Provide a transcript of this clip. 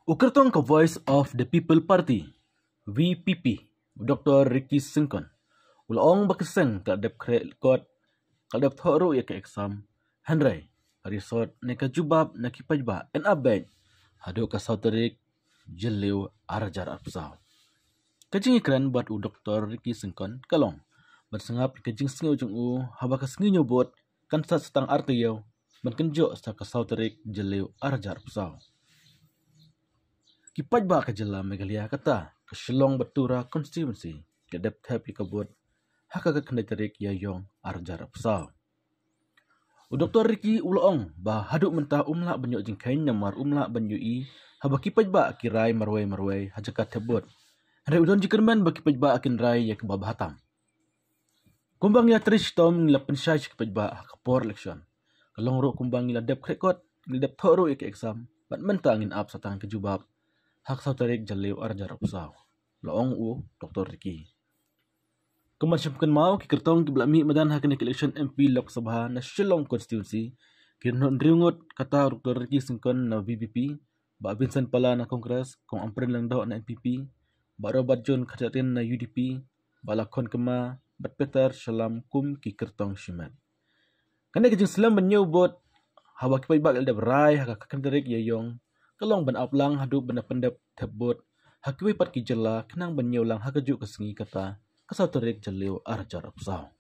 Ukertong ka Voice of the People Party, VPP, Dr. Ricky Singkon. Ulaong bakiseng kadap krekot, kadap thoro ya ke exam, Henry, harisot ne kajubab na kipajba en abed, hado ka sauterik, jeliw arajar arpusaw. Kajing ikran buat Dr. Ricky Singkon, kalong, bersengap kajing singaw jung habakas nginyo bot, kan setang artiyaw, menkenjo sa kasauterik jeliw arajar arpusaw. Kipajba ka jela Megalia kata ke Shillong Batura constituency ke dep happy kabut haka ka kendaterik yayong arjar pesau. Dr. Ricky ulong bah haduk mentah umla banyu jingkain namar umla banyu haba kipajba kirai marwai hajaka tebut. Hari udon jikerman ba kipajba akin rai ya kebabahatam. Kumbang ya trish tom nila pensyai kipajba kapor election. Kalong ro kumbang nila dep krekot nila dep thoro ya ke exam bat mentah ngin ap satang kejubab. Hak sauterik jaliw arjar usaw. Laong Dr. Ricky. Kemasyapkan mau kikertong kiblami madan hakin election MP Lok Sabha na Shillong constituency kinhon riungot kata Dr. Ricky Singkon na VPP ba Vincent pala na Kongres kung ampren lang daw na NPP ba Robert John kadatin na UDP ba lakon kema bat Peter Shalam kum kikertong shimat. Kani kajing selam banyaw bot hawa kipay bag eldab rai haka kakandarik yayong kalong ban aplang hadu ban pendap tebut hakiwi pat kijela kenang banyaw lang hakajuk kesengi kata kasauterik jeliw arjar apsaw.